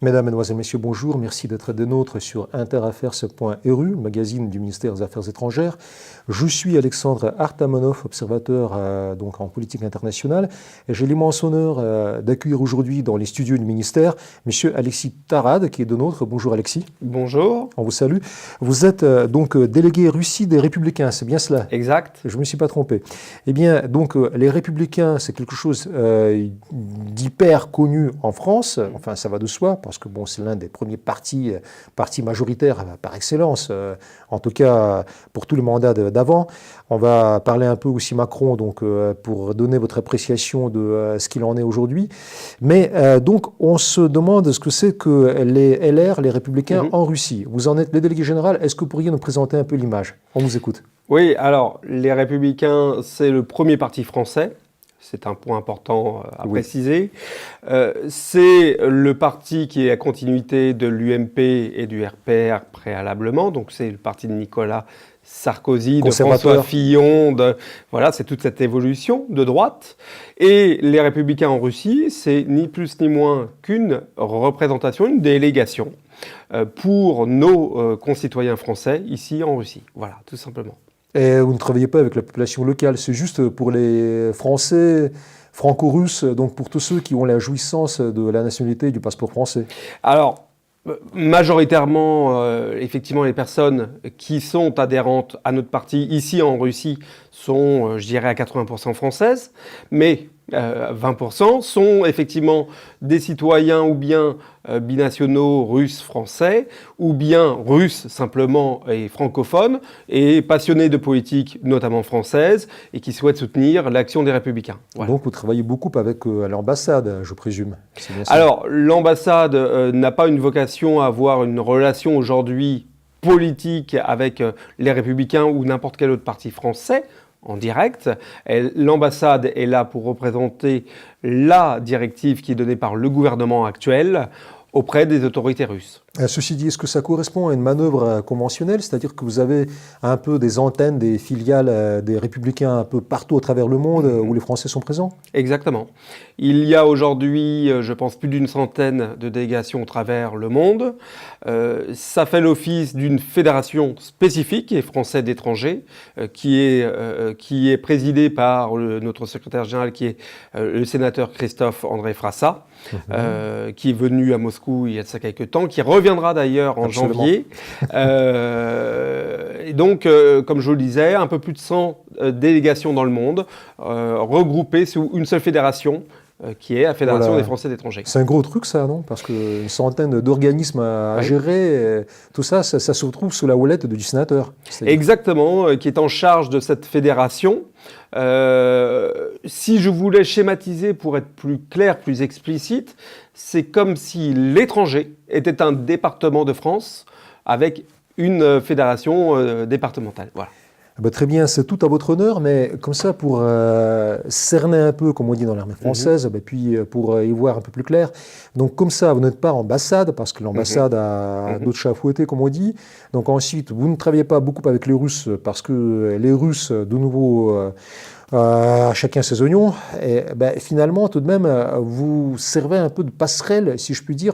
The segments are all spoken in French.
Mesdames, Mesdemoiselles, Messieurs, bonjour. Merci d'être des nôtres sur interaffairs.ru, le magazine du ministère des Affaires étrangères. Je suis Alexandre Artamonov, observateur donc en politique internationale. Et j'ai l'immense honneur d'accueillir aujourd'hui dans les studios du ministère Monsieur Alexis Tarade, qui est de nôtres. Bonjour Alexis. Bonjour. On vous salue. Vous êtes donc délégué Russie des Républicains, c'est bien cela? Exact. Je ne me suis pas trompé. Eh bien, donc les Républicains, c'est quelque chose d'hyper connu en France. Enfin, ça va de soi, parce que bon, c'est l'un des premiers partis majoritaires par excellence, en tout cas pour tout le mandat d'avant. On va parler un peu aussi Macron, donc pour donner votre appréciation de ce qu'il en est aujourd'hui. Mais donc, on se demande ce que c'est que les LR, les Républicains en Russie. Vous en êtes le délégué général. Est-ce que vous pourriez nous présenter un peu l'image? On vous écoute. Oui, alors, les Républicains, c'est le premier parti français. C'est un point important à préciser. C'est le parti qui est à continuité de l'UMP et du RPR préalablement. Donc, c'est le parti de Nicolas Sarkozy, de François Fillon. Voilà, c'est toute cette évolution de droite. Et les Républicains en Russie, c'est ni plus ni moins qu'une représentation, une délégation pour nos concitoyens français ici en Russie. Voilà, tout simplement. Et vous ne travaillez pas avec la population locale, c'est juste pour les Français franco-russes, donc pour tous ceux qui ont la jouissance de la nationalité et du passeport français. Alors, majoritairement, effectivement, les personnes qui sont adhérentes à notre parti ici en Russie sont, je dirais, à 80% françaises, mais 20% sont effectivement des citoyens ou bien binationaux russes-français, ou bien russes simplement et francophones, et passionnés de politique, notamment française, et qui souhaitent soutenir l'action des Républicains. Voilà. Donc vous travaillez beaucoup avec l'ambassade, je présume. Bien ça. Alors, l'ambassade n'a pas une vocation à avoir une relation aujourd'hui politique avec les Républicains ou n'importe quel autre parti français, en direct. L'ambassade est là pour représenter la directive qui est donnée par le gouvernement actuel auprès des autorités russes. Ceci dit, est-ce que ça correspond à une manœuvre conventionnelle, c'est-à-dire que vous avez un peu des antennes, des filiales des Républicains un peu partout à travers le monde où les Français sont présents? Exactement. Il y a aujourd'hui, je pense, plus d'une centaine de délégations à travers le monde. Ça fait l'office d'une fédération spécifique, qui est Français d'étrangers, qui est présidée par notre secrétaire général, qui est le sénateur Christophe-André Frassa, qui est venu à Moscou il y a de ça quelques temps, qui reviendra d'ailleurs en janvier. Et donc, comme je vous le disais, un peu plus de 100 délégations dans le monde, regroupées sous une seule fédération, qui est la Fédération des Français d'étrangers. C'est un gros truc ça, non? Parce qu'une centaine d'organismes à gérer, tout ça, ça se retrouve sous la houlette du sénateur. Exactement, qui est en charge de cette fédération. Si je voulais schématiser pour être plus clair, plus explicite, c'est comme si l'étranger était un département de France avec une fédération départementale. Voilà. Très bien, c'est tout à votre honneur, mais comme ça, pour cerner un peu, comme on dit dans l'armée française, puis pour y voir un peu plus clair, donc comme ça, vous n'êtes pas ambassade, parce que l'ambassade a d'autres chats à fouetter, comme on dit. Donc ensuite, vous ne travaillez pas beaucoup avec les Russes, parce que les Russes, de nouveau, chacun ses oignons. Et finalement, tout de même, vous servez un peu de passerelle, si je puis dire,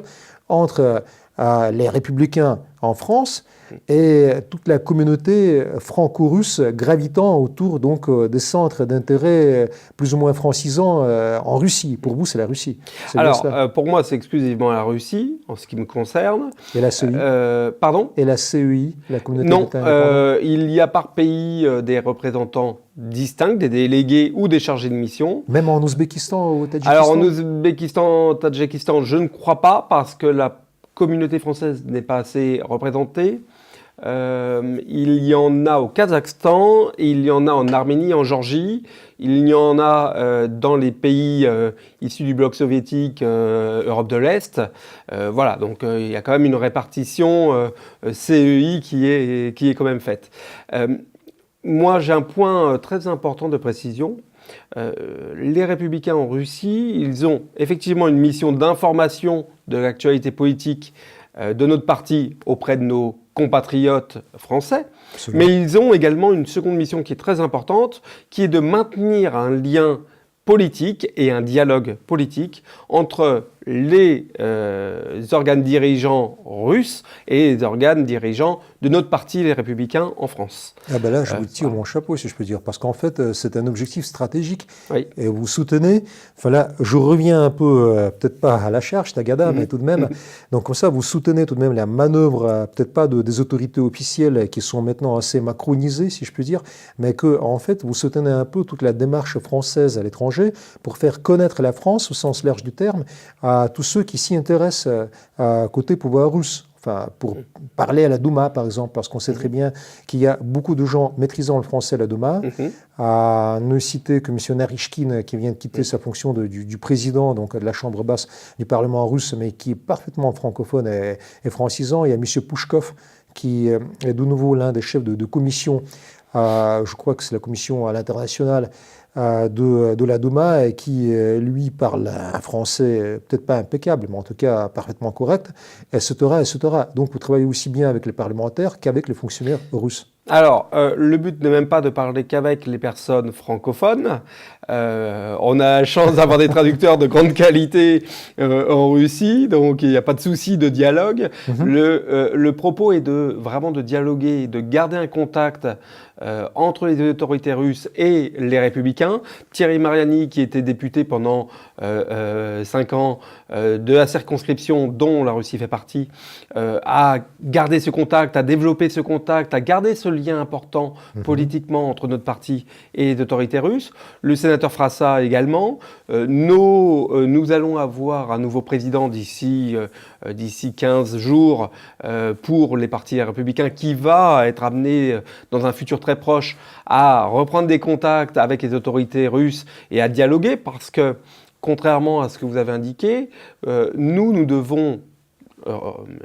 entre les Républicains en France et toute la communauté franco-russe gravitant autour donc des centres d'intérêt plus ou moins francisants en Russie. Pour vous, c'est la Russie. Alors, pour moi, c'est exclusivement la Russie, en ce qui me concerne. Et la CEI pardon? Et la CEI, la communauté Non, il y a par pays des représentants distincts, des délégués ou des chargés de mission. Même en Ouzbékistan ou au Tadjikistan? Alors, en Ouzbékistan, Tadjikistan, je ne crois pas, parce que la communauté française n'est pas assez représentée. Il y en a au Kazakhstan, il y en a en Arménie, en Géorgie, il y en a dans les pays issus du bloc soviétique, Europe de l'Est. Voilà, donc il y a quand même une répartition CEI qui est quand même faite. Moi, j'ai un point très important de précision. Les Républicains en Russie, ils ont effectivement une mission d'information de l'actualité politique de notre parti auprès de nos compatriotes français, mais ils ont également une seconde mission qui est très importante, qui est de maintenir un lien politique et un dialogue politique entre les organes dirigeants russes et les organes dirigeants de notre parti, les Républicains, en France. Ah ben là, je vous tire mon chapeau, si je peux dire, parce qu'en fait, c'est un objectif stratégique. Oui. Et vous soutenez, enfin là, je reviens un peu, peut-être pas à la charge, Tagada, mais tout de même, donc comme ça, vous soutenez tout de même la manœuvre, peut-être pas des autorités officielles qui sont maintenant assez macronisées, si je peux dire, mais que, en fait, vous soutenez un peu toute la démarche française à l'étranger pour faire connaître la France, au sens large du terme, à tous ceux qui s'y intéressent à côté pouvoir russe. Enfin, pour parler à la Douma, par exemple, parce qu'on sait très bien qu'il y a beaucoup de gens maîtrisant le français à la Douma. À ne citer que M. Naryshkin, qui vient de quitter sa fonction du président donc de la Chambre basse du Parlement russe, mais qui est parfaitement francophone et francisant. Il y a M. Pouchkov, qui est de nouveau l'un des chefs de commission, je crois que c'est la commission à l'international, de la Douma, et qui, lui, parle un français peut-être pas impeccable, mais en tout cas parfaitement correct, etc., etc. Donc vous travaillez aussi bien avec les parlementaires qu'avec les fonctionnaires russes. Alors, le but n'est même pas de parler qu'avec les personnes francophones. On a la chance d'avoir des traducteurs de grande qualité en Russie, donc il n'y a pas de souci de dialogue. Le propos est vraiment de dialoguer, de garder un contact entre les autorités russes et les républicains. Thierry Mariani, qui était député pendant 5 ans de la circonscription dont la Russie fait partie, a gardé ce contact, a développé ce contact, a gardé ce lien important politiquement entre notre parti et les autorités russes. Le sénateur Frassa également. Nous allons avoir un nouveau président d'ici 15 jours pour les partis républicains, qui va être amené dans un futur très proche à reprendre des contacts avec les autorités russes et à dialoguer, parce que, contrairement à ce que vous avez indiqué, nous devons,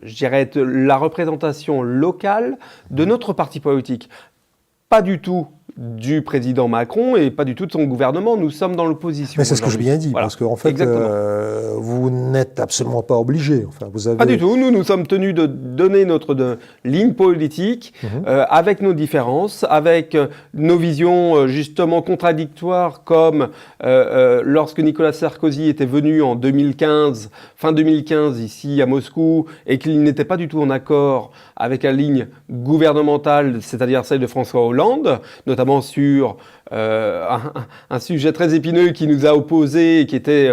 je dirais, être la représentation locale de notre parti politique. Pas du tout du président Macron et pas du tout de son gouvernement. Nous sommes dans l'opposition. Mais c'est ce que je viens dit, voilà. parce qu'en fait, vous n'êtes absolument pas obligé. Enfin, vous avez... Pas du tout. Nous sommes tenus de donner notre ligne politique avec nos différences, avec nos visions justement contradictoires, comme lorsque Nicolas Sarkozy était venu en 2015, fin 2015 ici à Moscou, et qu'il n'était pas du tout en accord avec la ligne gouvernementale, c'est-à-dire celle de François Hollande, notamment sur un sujet très épineux qui nous a opposés, qui était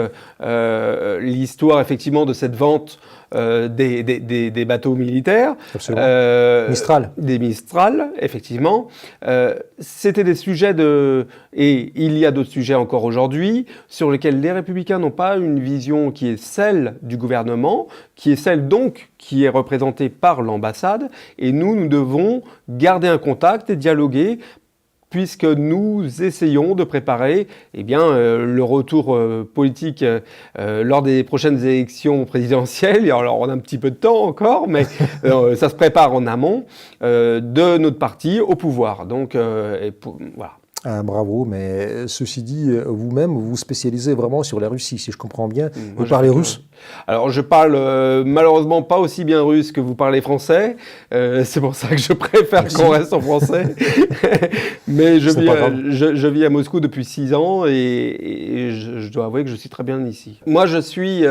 l'histoire effectivement de cette vente des bateaux militaires. Mistral. Des Mistral, effectivement. C'était des sujets et il y a d'autres sujets encore aujourd'hui, sur lesquels les Républicains n'ont pas une vision qui est celle du gouvernement, qui est celle donc qui est représentée par l'ambassade, et nous devons garder un contact et dialoguer, puisque nous essayons de préparer le retour politique lors des prochaines élections présidentielles. Alors on a un petit peu de temps encore, mais ça se prépare en amont de notre parti au pouvoir. Donc voilà. Bravo, mais ceci dit, vous-même, vous vous spécialisez vraiment sur la Russie, si je comprends bien. Vous parlez russe ? Alors, je parle malheureusement pas aussi bien russe que vous parlez français. C'est pour ça que je préfère qu'on reste en français. Mais je vis à Moscou depuis 6 ans et je dois avouer que je suis très bien ici. Moi, je suis,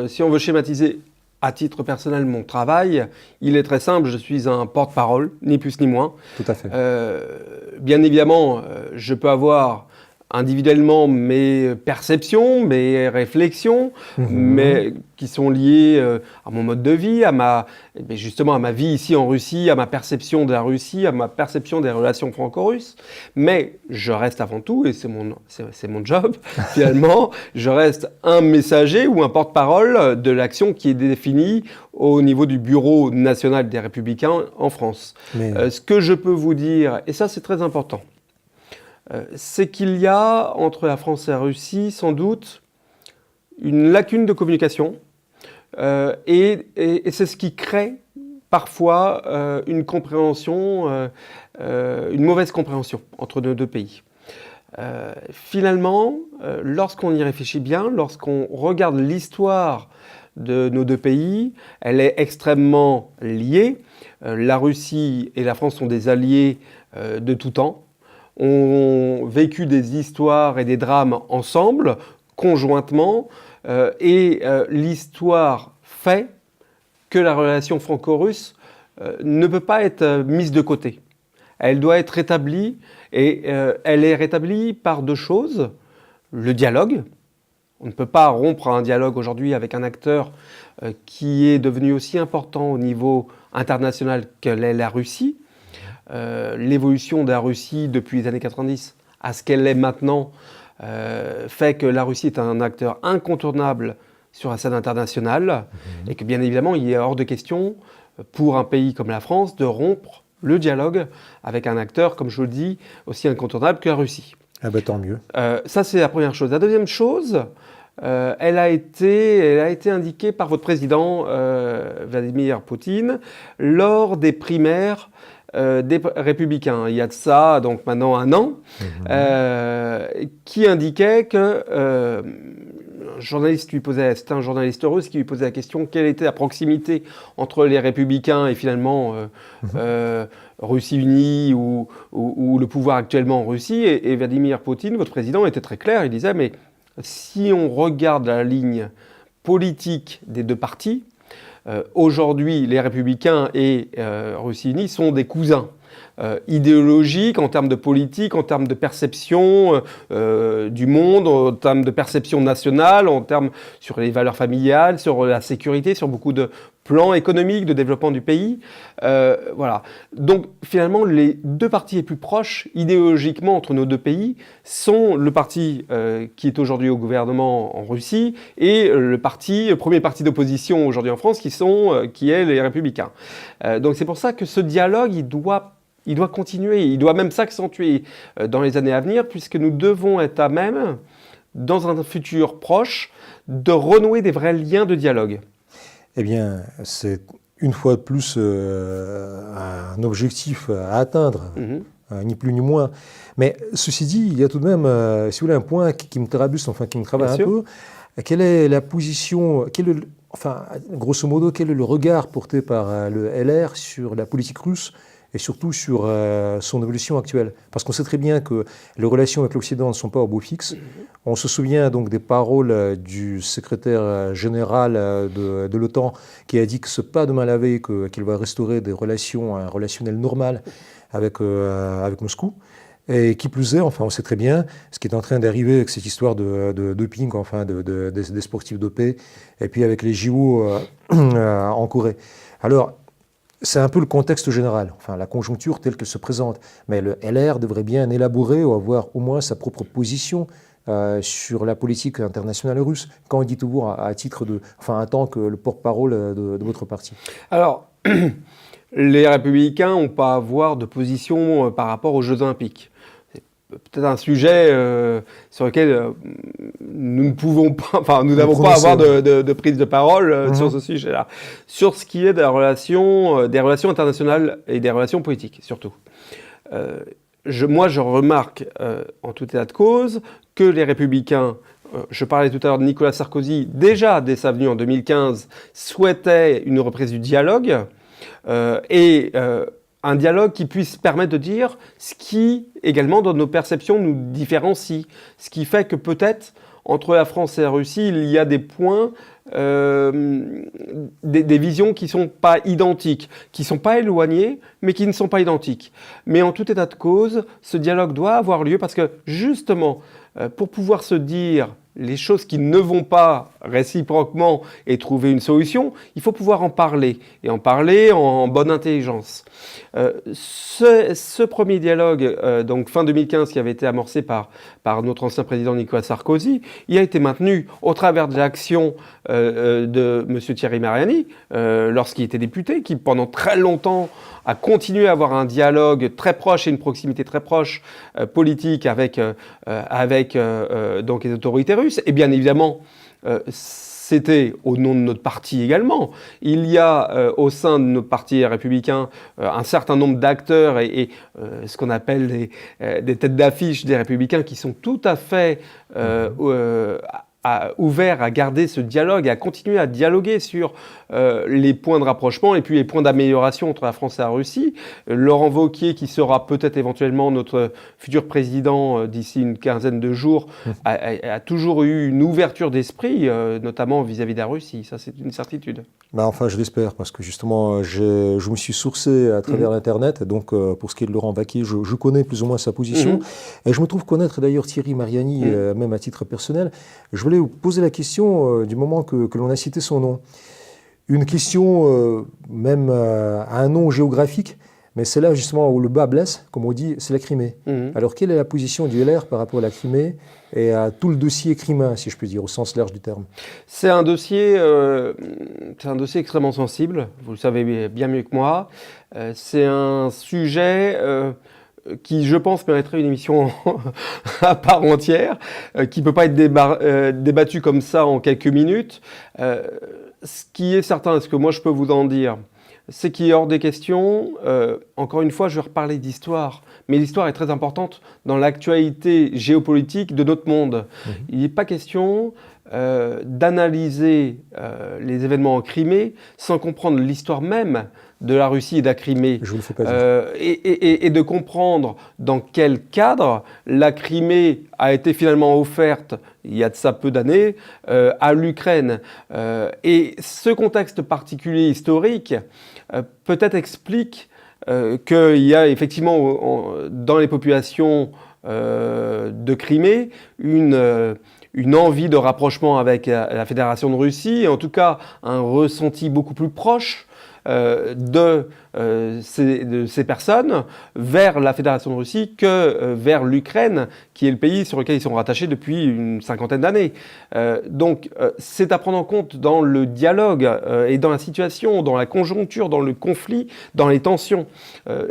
si on veut schématiser à titre personnel mon travail, il est très simple, je suis un porte-parole, ni plus ni moins. Tout à fait. Bien évidemment, je peux avoir individuellement mes perceptions, mes réflexions, mais qui sont liées à mon mode de vie, justement à ma vie ici en Russie, à ma perception de la Russie, à ma perception des relations franco-russes. Mais je reste avant tout, et c'est mon job finalement, je reste un messager ou un porte-parole de l'action qui est définie au niveau du Bureau national des Républicains en France. Ce que je peux vous dire, et ça c'est très important, c'est qu'il y a entre la France et la Russie sans doute une lacune de communication et c'est ce qui crée parfois une compréhension, une mauvaise compréhension entre nos deux pays. Finalement, lorsqu'on y réfléchit bien, lorsqu'on regarde l'histoire de nos deux pays, elle est extrêmement liée. La Russie et la France sont des alliés de tout temps, ont vécu des histoires et des drames ensemble, conjointement, et l'histoire fait que la relation franco-russe ne peut pas être mise de côté. Elle doit être rétablie, et elle est rétablie par deux choses. Le dialogue. On ne peut pas rompre un dialogue aujourd'hui avec un acteur qui est devenu aussi important au niveau international que l'est la Russie. L'évolution de la Russie depuis les années 90 à ce qu'elle est maintenant fait que la Russie est un acteur incontournable sur la scène internationale et que bien évidemment il est hors de question pour un pays comme la France de rompre le dialogue avec un acteur, comme je vous le dis, aussi incontournable que la Russie. Ah ben, tant mieux. Ça c'est la première chose. La deuxième chose, elle a été indiquée par votre président Vladimir Poutine lors des primaires des Républicains. Il y a de ça, donc maintenant 1 an, qui indiquait que c'était un journaliste russe qui lui posait la question quelle était la proximité entre les Républicains et finalement Russie unie ou le pouvoir actuellement en Russie. Et Vladimir Poutine, votre président, était très clair. Il disait mais si on regarde la ligne politique des deux partis, aujourd'hui, les Républicains et Russie unie sont des cousins idéologiques en termes de politique, en termes de perception du monde, en termes de perception nationale, en termes sur les valeurs familiales, sur la sécurité, sur beaucoup de plans économiques, de développement du pays. Voilà. Donc finalement, les deux partis les plus proches idéologiquement entre nos deux pays sont le parti qui est aujourd'hui au gouvernement en Russie et le premier parti d'opposition aujourd'hui en France qui est les Républicains. Donc c'est pour ça que ce dialogue, il doit continuer, il doit même s'accentuer dans les années à venir, puisque nous devons être à même, dans un futur proche, de renouer des vrais liens de dialogue. Eh bien, c'est une fois de plus un objectif à atteindre, ni plus ni moins. Mais ceci dit, il y a tout de même, si vous voulez, un point qui me trabuste, enfin qui me travaille un peu. Quelle est la position, grosso modo, quel est le regard porté par le LR sur la politique russe et surtout sur son évolution actuelle? Parce qu'on sait très bien que les relations avec l'Occident ne sont pas au beau fixe. On se souvient donc des paroles du secrétaire général de l'OTAN qui a dit que ce n'est pas demain la veille qu'il va restaurer des relations relationnelles normales avec Moscou. Et qui plus est, enfin, on sait très bien ce qui est en train d'arriver avec cette histoire de doping, enfin, des sportifs dopés, et puis avec les JO en Corée. Alors, c'est un peu le contexte général, enfin la conjoncture telle qu'elle se présente. Mais le LR devrait bien élaborer ou avoir au moins sa propre position sur la politique internationale russe. Qu'en dites-vous à titre en tant que le porte-parole de votre parti? Alors, les Républicains n'ont pas à avoir de position par rapport aux Jeux Olympiques. C'est peut-être un sujet sur lequel nous ne pouvons pas, enfin nous n'avons pas à avoir de prise de parole sur ce sujet-là. Sur ce qui est des relations internationales et des relations politiques, surtout. Moi, je remarque, en tout état de cause, que les Républicains, je parlais tout à l'heure de Nicolas Sarkozy, déjà dès sa venue en 2015, souhaitait une reprise du dialogue un dialogue qui puisse permettre de dire ce qui, également, dans nos perceptions, nous différencie. Ce qui fait que peut-être, entre la France et la Russie, il y a des points, des visions qui ne sont pas identiques, qui ne sont pas éloignées, mais qui ne sont pas identiques. Mais en tout état de cause, ce dialogue doit avoir lieu parce que, justement, pour pouvoir se dire les choses qui ne vont pas réciproquement et trouver une solution, il faut pouvoir en parler, et en parler en bonne intelligence. Ce premier dialogue, donc fin 2015, qui avait été amorcé par notre ancien président Nicolas Sarkozy, il a été maintenu au travers de l'action de M. Thierry Mariani, lorsqu'il était député, qui pendant très longtemps a continué à avoir un dialogue très proche et une proximité très proche politique avec donc les autorités russes. Et bien évidemment, c'était au nom de notre parti également. Il y a au sein de notre parti républicain un certain nombre d'acteurs et ce qu'on appelle des têtes d'affiche des républicains qui sont tout à fait ouvert à garder ce dialogue, à continuer à dialoguer sur les points de rapprochement et puis les points d'amélioration entre la France et la Russie. Laurent Wauquiez, qui sera peut-être éventuellement notre futur président d'ici une quinzaine de jours, a toujours eu une ouverture d'esprit, notamment vis-à-vis de la Russie. Ça, c'est une certitude. Bah enfin, je l'espère, parce que justement, je me suis sourcé à travers l'Internet. Donc, pour ce qui est de Laurent Wauquiez, je connais plus ou moins sa position. Et je me trouve connaître d'ailleurs Thierry Mariani, même à titre personnel. Je voulais vous poser la question du moment que l'on a cité son nom. Une question, même à un nom géographique, mais c'est là justement où le bas blesse, comme on dit, c'est la Crimée. Alors, quelle est la position du LR par rapport à la Crimée et à tout le dossier crimin, si je puis dire, au sens large du terme? C'est un dossier extrêmement sensible, vous le savez bien mieux que moi. C'est un sujet qui, je pense, mériterait une émission à part entière, qui ne peut pas être débattu comme ça en quelques minutes. Ce qui est certain, ce que moi je peux vous en dire, c'est qu'il est hors des questions. Encore une fois, je vais reparler d'histoire, mais l'histoire est très importante dans l'actualité géopolitique de notre monde. Il n'est pas question d'analyser les événements en Crimée sans comprendre l'histoire même de la Russie et de la Crimée. Je vous le fais pas dire. Et de comprendre dans quel cadre la Crimée a été finalement offerte, il y a de ça peu d'années, à l'Ukraine. Et ce contexte particulier historique peut-être explique qu'il y a effectivement dans les populations de Crimée une envie de rapprochement avec la Fédération de Russie, et en tout cas un ressenti beaucoup plus proche de ces personnes vers la Fédération de Russie que vers l'Ukraine, qui est le pays sur lequel ils sont rattachés depuis une cinquantaine d'années. Donc c'est à prendre en compte dans le dialogue et dans la situation, dans la conjoncture, dans le conflit, dans les tensions.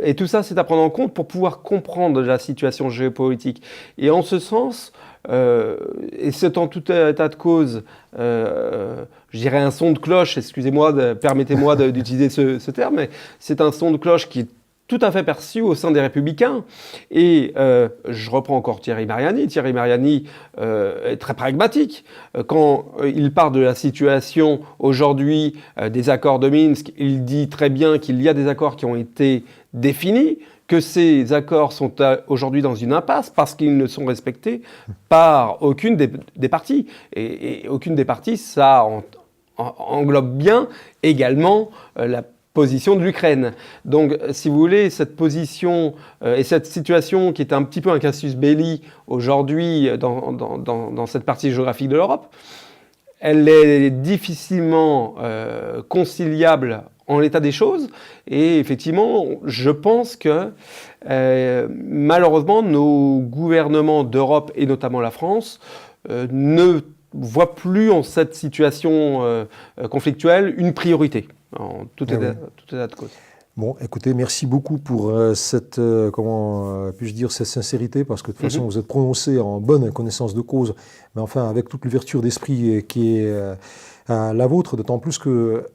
Et tout ça, c'est à prendre en compte pour pouvoir comprendre la situation géopolitique. Et en ce sens, et c'est en tout état de cause, je dirais un son de cloche, excusez-moi, permettez-moi d'utiliser ce terme, mais c'est un son de cloche qui est tout à fait perçu au sein des Républicains. Et je reprends encore Thierry Mariani. Thierry Mariani est très pragmatique. Quand il part de la situation aujourd'hui des accords de Minsk, il dit très bien qu'il y a des accords qui ont été définis, que ces accords sont aujourd'hui dans une impasse parce qu'ils ne sont respectés par aucune des parties. Et aucune des parties, ça englobe bien également la position de l'Ukraine. Donc, si vous voulez, cette position et cette situation qui est un petit peu un casus belli aujourd'hui dans cette partie géographique de l'Europe, elle est difficilement conciliable en l'état des choses. Et effectivement, je pense que malheureusement, nos gouvernements d'Europe et notamment la France ne voient plus en cette situation conflictuelle une priorité, en tout état de cause. Bon, écoutez, merci beaucoup pour cette, comment puis-je dire, cette sincérité, parce que de toute façon, vous êtes prononcé en bonne connaissance de cause, mais enfin, avec toute l'ouverture d'esprit qui est la vôtre, d'autant plus que,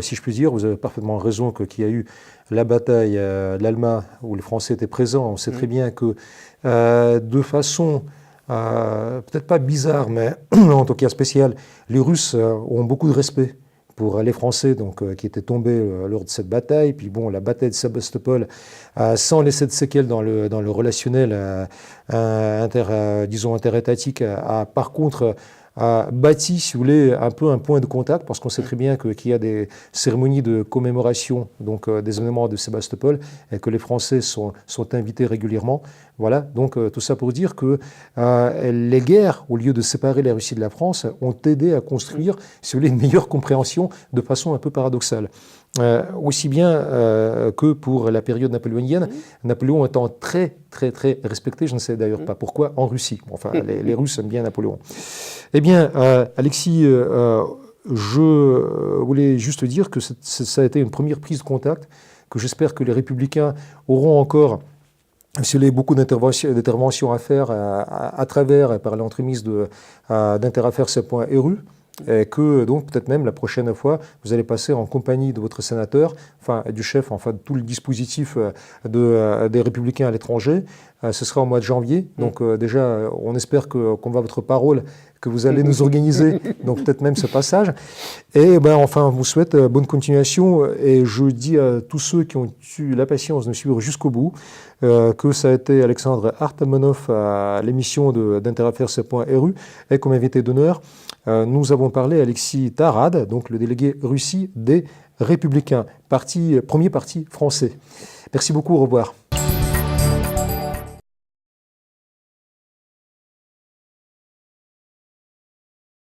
si je puis dire, vous avez parfaitement raison qu'il y a eu la bataille de l'Alma, où les Français étaient présents. On sait très bien que, de façon peut-être pas bizarre, mais en tout cas spéciale, les Russes ont beaucoup de respect pour les Français qui étaient tombés lors de cette bataille. Puis bon, la bataille de Sébastopol, sans laisser de séquelles dans le relationnel disons interétatique, a par contre bâti, si vous voulez, un peu un point de contact, parce qu'on sait très bien qu'il y a des cérémonies de commémoration des événements de Sébastopol et que les Français sont invités régulièrement. Voilà, donc tout ça pour dire que les guerres, au lieu de séparer la Russie de la France, ont aidé à construire, si vous voulez, une meilleure compréhension de façon un peu paradoxale. Aussi bien que pour la période napoléonienne, Napoléon étant très, très, très respecté, je ne sais d'ailleurs pas pourquoi, en Russie. Enfin, les Russes aiment bien Napoléon. Eh bien, Alexis, je voulais juste dire que ça a été une première prise de contact, que j'espère que les Républicains auront encore beaucoup d'interventions à faire à travers et par l'entremise d'interaffaires.ru. Et que donc peut-être même la prochaine fois, vous allez passer en compagnie de votre sénateur, enfin du chef, enfin de tout le dispositif des Républicains à l'étranger, Ce sera au mois de janvier. Donc déjà, on espère qu'on va à votre parole, que vous allez nous organiser, donc peut-être même ce passage. Et enfin, on vous souhaite bonne continuation. Et je dis à tous ceux qui ont eu la patience de me suivre jusqu'au bout, que ça a été Alexandre Artamonov à l'émission d'Interaffairs.ru et comme invité d'honneur, nous avons parlé à Alexis Tarad, donc le délégué Russie des Républicains, premier parti français. Merci beaucoup, au revoir.